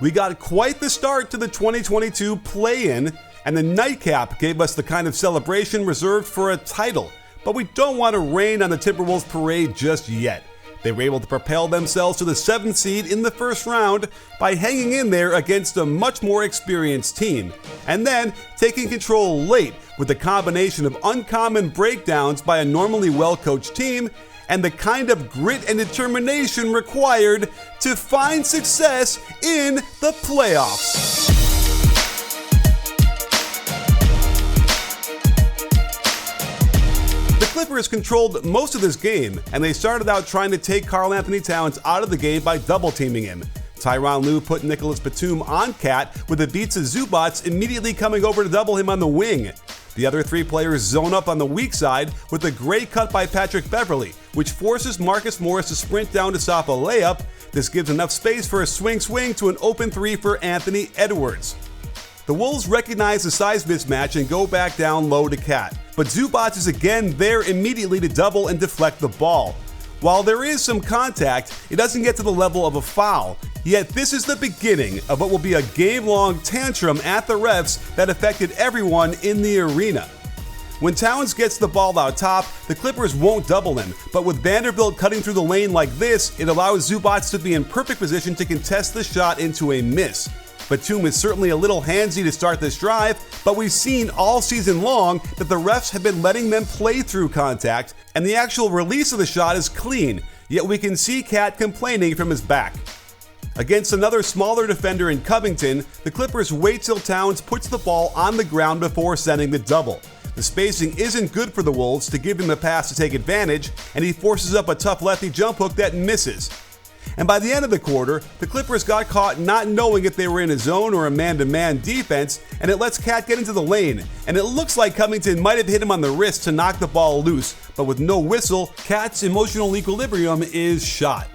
We got quite the start to the 2022 play-in, and the nightcap gave us the kind of celebration reserved for a title. But we don't want to rain on the Timberwolves parade just yet. They were able to propel themselves to the 7th seed in the first round by hanging in there against a much more experienced team, and then taking control late with the combination of uncommon breakdowns by a normally well-coached team and the kind of grit and determination required to find success in the playoffs. The Clippers controlled most of this game, and they started out trying to take Karl-Anthony Towns out of the game by double-teaming him. Tyronn Lue put Nicholas Batum on Cat with the beats of Zubats immediately coming over to double him on the wing. The other three players zone up on the weak side with a great cut by Patrick Beverley, which forces Marcus Morris to sprint down to stop a layup. This gives enough space for a swing to an open three for Anthony Edwards. The Wolves recognize the size mismatch and go back down low to Cat, but Zubats is again there immediately to double and deflect the ball. While there is some contact, it doesn't get to the level of a foul, yet this is the beginning of what will be a game-long tantrum at the refs that affected everyone in the arena. When Towns gets the ball out top, the Clippers won't double him, but with Vanderbilt cutting through the lane like this, it allows Zubats to be in perfect position to contest the shot into a miss. Batum is certainly a little handsy to start this drive, but we've seen all season long that the refs have been letting them play through contact, and the actual release of the shot is clean, yet we can see Cat complaining from his back. Against another smaller defender in Covington, the Clippers wait till Towns puts the ball on the ground before sending the double. The spacing isn't good for the Wolves to give him a pass to take advantage, and he forces up a tough lefty jump hook that misses. And by the end of the quarter, the Clippers got caught not knowing if they were in a zone or a man-to-man defense, and it lets Cat get into the lane, and it looks like Covington might have hit him on the wrist to knock the ball loose, but with no whistle, Cat's emotional equilibrium is shot.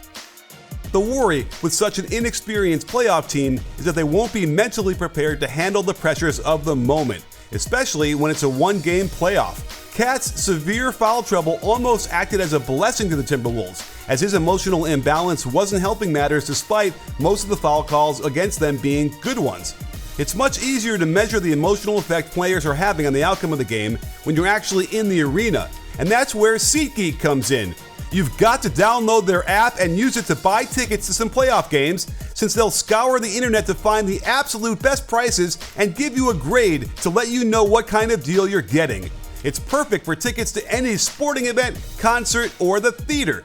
The worry with such an inexperienced playoff team is that they won't be mentally prepared to handle the pressures of the moment, especially when it's a one-game playoff. Cat's severe foul trouble almost acted as a blessing to the Timberwolves, as his emotional imbalance wasn't helping matters despite most of the foul calls against them being good ones. It's much easier to measure the emotional effect players are having on the outcome of the game when you're actually in the arena, and that's where SeatGeek comes in. You've got to download their app and use it to buy tickets to some playoff games, since they'll scour the internet to find the absolute best prices and give you a grade to let you know what kind of deal you're getting. It's perfect for tickets to any sporting event, concert, or the theater.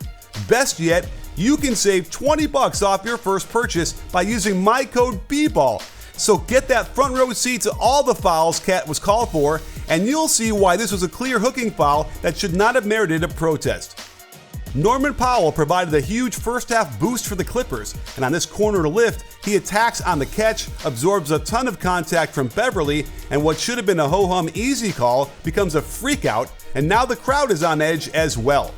Best yet, you can save $20 off your first purchase by using my code BBALL. So get that front row seat to all the fouls Cat was called for, and you'll see why this was a clear hooking foul that should not have merited a protest. Norman Powell provided a huge first-half boost for the Clippers, and on this corner lift, he attacks on the catch, absorbs a ton of contact from Beverley, and what should have been a ho-hum easy call becomes a freak-out, and now the crowd is on edge as well.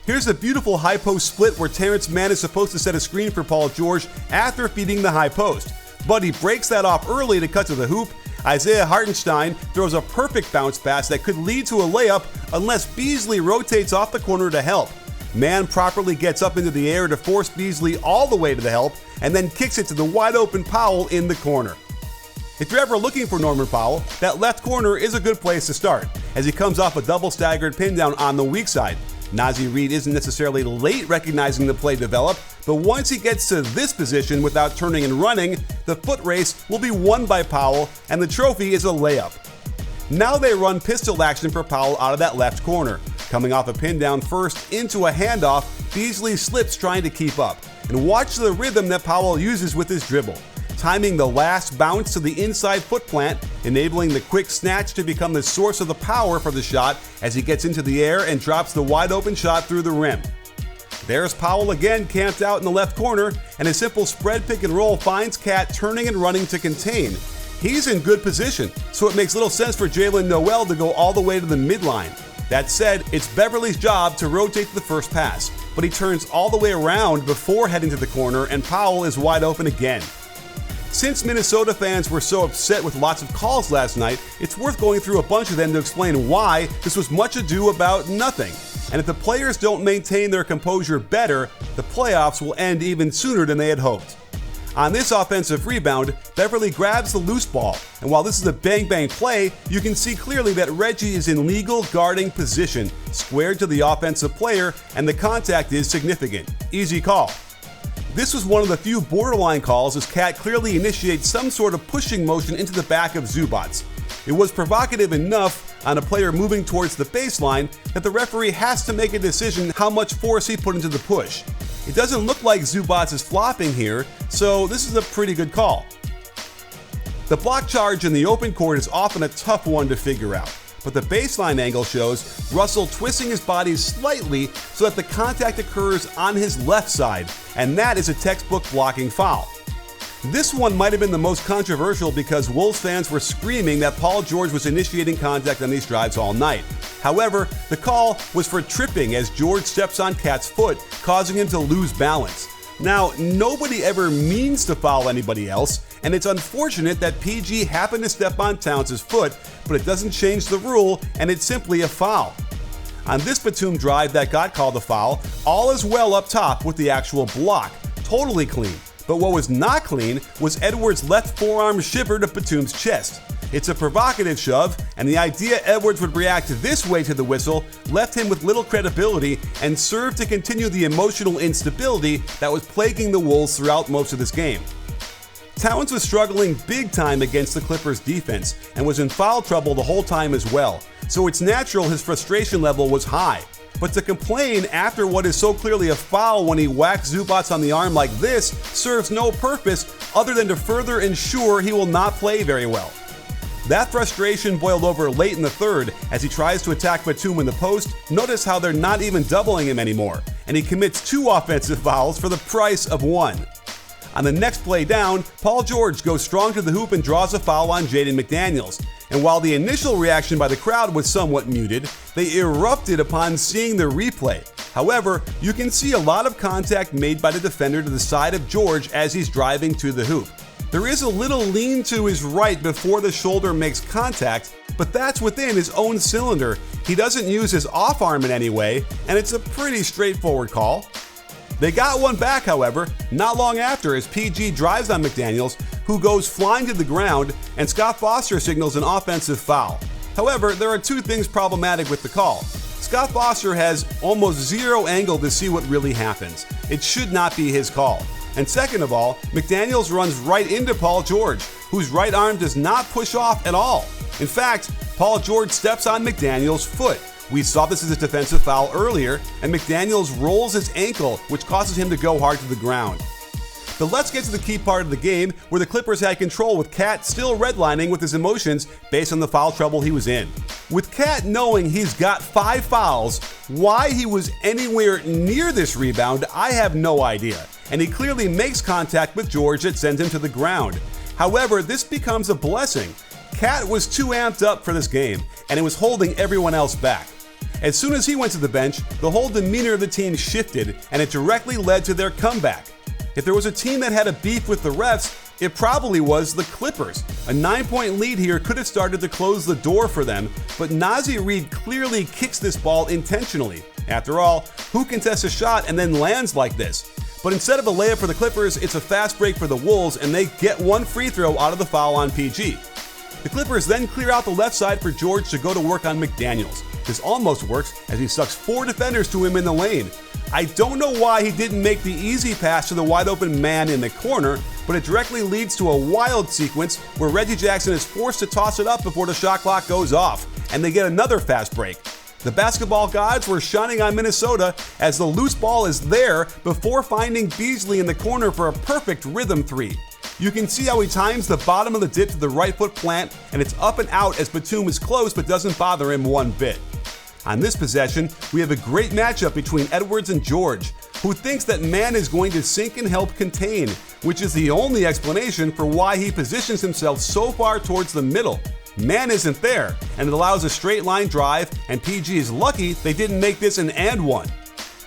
Here's a beautiful high post split where Terrence Mann is supposed to set a screen for Paul George after feeding the high post, but he breaks that off early to cut to the hoop. Isaiah Hartenstein throws a perfect bounce pass that could lead to a layup unless Beasley rotates off the corner to help. Mann properly gets up into the air to force Beasley all the way to the help and then kicks it to the wide open Powell in the corner. If you're ever looking for Norman Powell, that left corner is a good place to start, as he comes off a double staggered pin down on the weak side. Nazi Reed isn't necessarily late recognizing the play develop, but once he gets to this position without turning and running, the foot race will be won by Powell and the trophy is a layup. Now they run pistol action for Powell out of that left corner. Coming off a pin down first into a handoff, Beasley slips trying to keep up. And watch the rhythm that Powell uses with his dribble, timing the last bounce to the inside foot plant, enabling the quick snatch to become the source of the power for the shot as he gets into the air and drops the wide open shot through the rim. There's Powell again camped out in the left corner, and a simple spread pick and roll finds Cat turning and running to contain. He's in good position, so it makes little sense for Jalen Noel to go all the way to the midline. That said, it's Beverley's job to rotate to the first pass, but he turns all the way around before heading to the corner, and Powell is wide open again. Since Minnesota fans were so upset with lots of calls last night, it's worth going through a bunch of them to explain why this was much ado about nothing. And if the players don't maintain their composure better, the playoffs will end even sooner than they had hoped. On this offensive rebound, Beverley grabs the loose ball, and while this is a bang-bang play, you can see clearly that Reggie is in legal guarding position, squared to the offensive player, and the contact is significant. Easy call. This was one of the few borderline calls as Cat clearly initiates some sort of pushing motion into the back of Zubac. It was provocative enough on a player moving towards the baseline that the referee has to make a decision how much force he put into the push. It doesn't look like Zubac is flopping here, so this is a pretty good call. The block charge in the open court is often a tough one to figure out, but the baseline angle shows Russell twisting his body slightly so that the contact occurs on his left side, and that is a textbook blocking foul. This one might have been the most controversial because Wolves fans were screaming that Paul George was initiating contact on these drives all night. However, the call was for tripping as George steps on Cat's foot, causing him to lose balance. Now, nobody ever means to foul anybody else, and it's unfortunate that PG happened to step on Towns' foot, but it doesn't change the rule, and it's simply a foul. On this Batum drive that got called a foul, all is well up top with the actual block. Totally clean. But what was not clean was Edwards' left forearm shiver to Batum's chest. It's a provocative shove, and the idea Edwards would react this way to the whistle left him with little credibility and served to continue the emotional instability that was plaguing the Wolves throughout most of this game. Towns was struggling big time against the Clippers' defense and was in foul trouble the whole time as well, so it's natural his frustration level was high. But to complain after what is so clearly a foul when he whacks Zubac on the arm like this serves no purpose other than to further ensure he will not play very well. That frustration boiled over late in the third as he tries to attack Batum in the post. Notice how they're not even doubling him anymore, and he commits 2 offensive fouls for the price of 1. On the next play down, Paul George goes strong to the hoop and draws a foul on Jaden McDaniels. And while the initial reaction by the crowd was somewhat muted, they erupted upon seeing the replay. However, you can see a lot of contact made by the defender to the side of George as he's driving to the hoop. There is a little lean to his right before the shoulder makes contact, but that's within his own cylinder. He doesn't use his off arm in any way, and it's a pretty straightforward call. They got one back, however, not long after as PG drives on McDaniels, who goes flying to the ground, and Scott Foster signals an offensive foul. However, there are 2 things problematic with the call. Scott Foster has almost zero angle to see what really happens. It should not be his call. And second of all, McDaniels runs right into Paul George, whose right arm does not push off at all. In fact, Paul George steps on McDaniels' foot. We saw this as a defensive foul earlier, and McDaniels rolls his ankle, which causes him to go hard to the ground. But let's get to the key part of the game where the Clippers had control with Cat still redlining with his emotions based on the foul trouble he was in. With Cat knowing he's got 5 fouls, why he was anywhere near this rebound, I have no idea. And he clearly makes contact with George that sends him to the ground. However, this becomes a blessing. Cat was too amped up for this game, and it was holding everyone else back. As soon as he went to the bench, the whole demeanor of the team shifted, and it directly led to their comeback. If there was a team that had a beef with the refs, it probably was the Clippers. A 9-point lead here could have started to close the door for them, but Nazi Reed clearly kicks this ball intentionally. After all, who contests a shot and then lands like this? But instead of a layup for the Clippers, it's a fast break for the Wolves, and they get 1 free throw out of the foul on PG. The Clippers then clear out the left side for George to go to work on McDaniels. This almost works as he sucks 4 defenders to him in the lane. I don't know why he didn't make the easy pass to the wide open man in the corner, but it directly leads to a wild sequence where Reggie Jackson is forced to toss it up before the shot clock goes off, and they get another fast break. The basketball gods were shining on Minnesota as the loose ball is there before finding Beasley in the corner for a perfect rhythm 3. You can see how he times the bottom of the dip to the right foot plant, and it's up and out as Batum is close but doesn't bother him one bit. On this possession, we have a great matchup between Edwards and George, who thinks that man is going to sink and help contain, which is the only explanation for why he positions himself so far towards the middle. Man isn't there, and it allows a straight line drive, and PG is lucky they didn't make this an and one.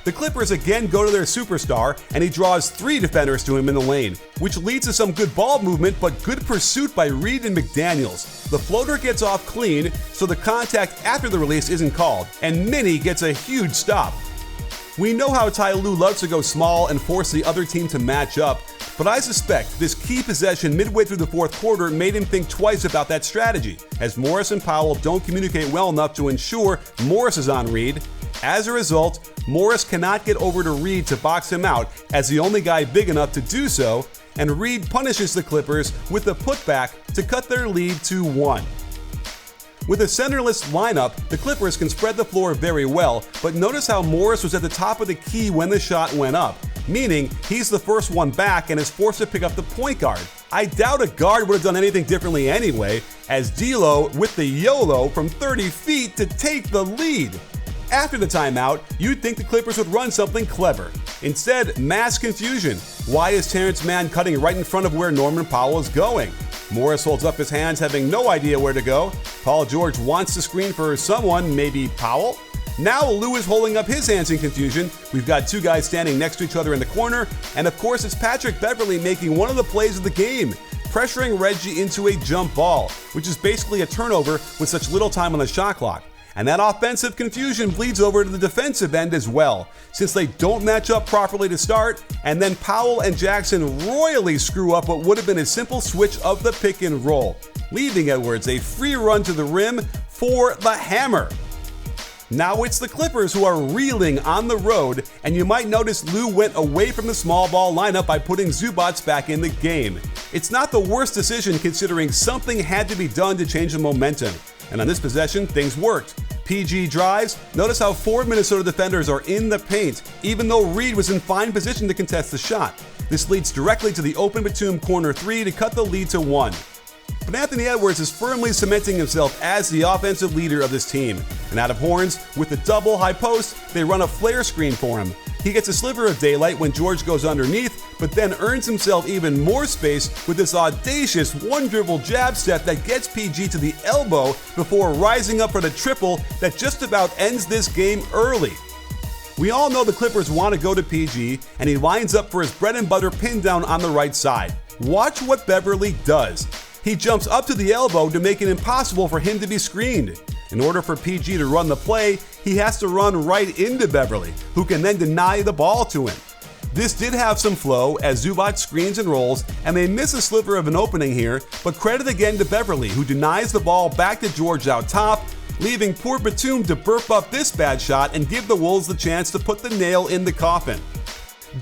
The Clippers again go to their superstar, and he draws 3 defenders to him in the lane, which leads to some good ball movement but good pursuit by Reed and McDaniels. The floater gets off clean, so the contact after the release isn't called, and Minnie gets a huge stop. We know how Ty Lue loves to go small and force the other team to match up, But I suspect this key possession midway through the fourth quarter made him think twice about that strategy, as Morris and Powell don't communicate well enough to ensure Morris is on Reed. As a result, Morris cannot get over to Reed to box him out as the only guy big enough to do so, and Reed punishes the Clippers with a putback to cut their lead to 1. With a centerless lineup, the Clippers can spread the floor very well, but notice how Morris was at the top of the key when the shot went up, meaning he's the first one back and is forced to pick up the point guard. I doubt a guard would have done anything differently anyway, as D'Lo with the YOLO from 30 feet to take the lead. After the timeout, you'd think the Clippers would run something clever. Instead, mass confusion. Why is Terrence Mann cutting right in front of where Norman Powell is going? Morris holds up his hands, having no idea where to go. Paul George wants to screen for someone, maybe Powell? Now Lou is holding up his hands in confusion. We've got two guys standing next to each other in the corner, and of course it's Patrick Beverley making one of the plays of the game, pressuring Reggie into a jump ball, which is basically a turnover with such little time on the shot clock. And that offensive confusion bleeds over to the defensive end as well, since they don't match up properly to start, and then Powell and Jackson royally screw up what would have been a simple switch of the pick and roll, leaving Edwards a free run to the rim for the hammer. Now it's the Clippers who are reeling on the road, and you might notice Lou went away from the small ball lineup by putting Zubac back in the game. It's not the worst decision considering something had to be done to change the momentum. And on this possession, things worked. PG drives. Notice how 4 Minnesota defenders are in the paint, even though Reed was in fine position to contest the shot. This leads directly to the open Batum corner 3 to cut the lead to 1. But Anthony Edwards is firmly cementing himself as the offensive leader of this team. And out of Horns, with the double high post, they run a flare screen for him. He gets a sliver of daylight when George goes underneath, but then earns himself even more space with this audacious one-dribble jab step that gets PG to the elbow before rising up for the triple that just about ends this game early. We all know the Clippers want to go to PG, and he lines up for his bread and butter pin down on the right side. Watch what Beverley does. He jumps up to the elbow to make it impossible for him to be screened. In order for PG to run the play, he has to run right into Beverley, who can then deny the ball to him. This did have some flow as Zubac screens and rolls, and they miss a sliver of an opening here, but credit again to Beverley, who denies the ball back to George out top, leaving poor Batum to burp up this bad shot and give the Wolves the chance to put the nail in the coffin.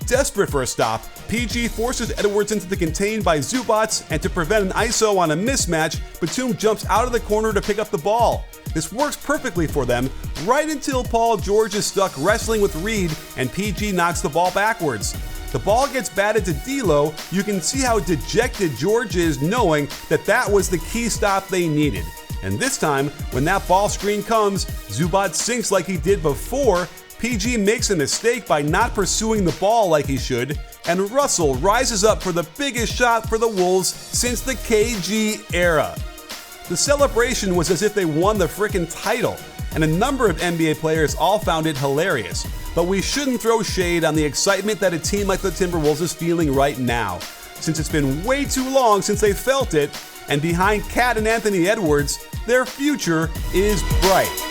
Desperate for a stop, PG forces Edwards into the contain by Zubac, and to prevent an ISO on a mismatch, Batum jumps out of the corner to pick up the ball. This works perfectly for them, right until Paul George is stuck wrestling with Reed and PG knocks the ball backwards. The ball gets batted to D'Lo. You can see how dejected George is knowing that that was the key stop they needed. And this time, when that ball screen comes, Zubac sinks like he did before. PG makes a mistake by not pursuing the ball like he should, and Russell rises up for the biggest shot for the Wolves since the KG era. The celebration was as if they won the frickin' title, and a number of NBA players all found it hilarious. But we shouldn't throw shade on the excitement that a team like the Timberwolves is feeling right now, since it's been way too long since they felt it, and behind Cat and Anthony Edwards, their future is bright.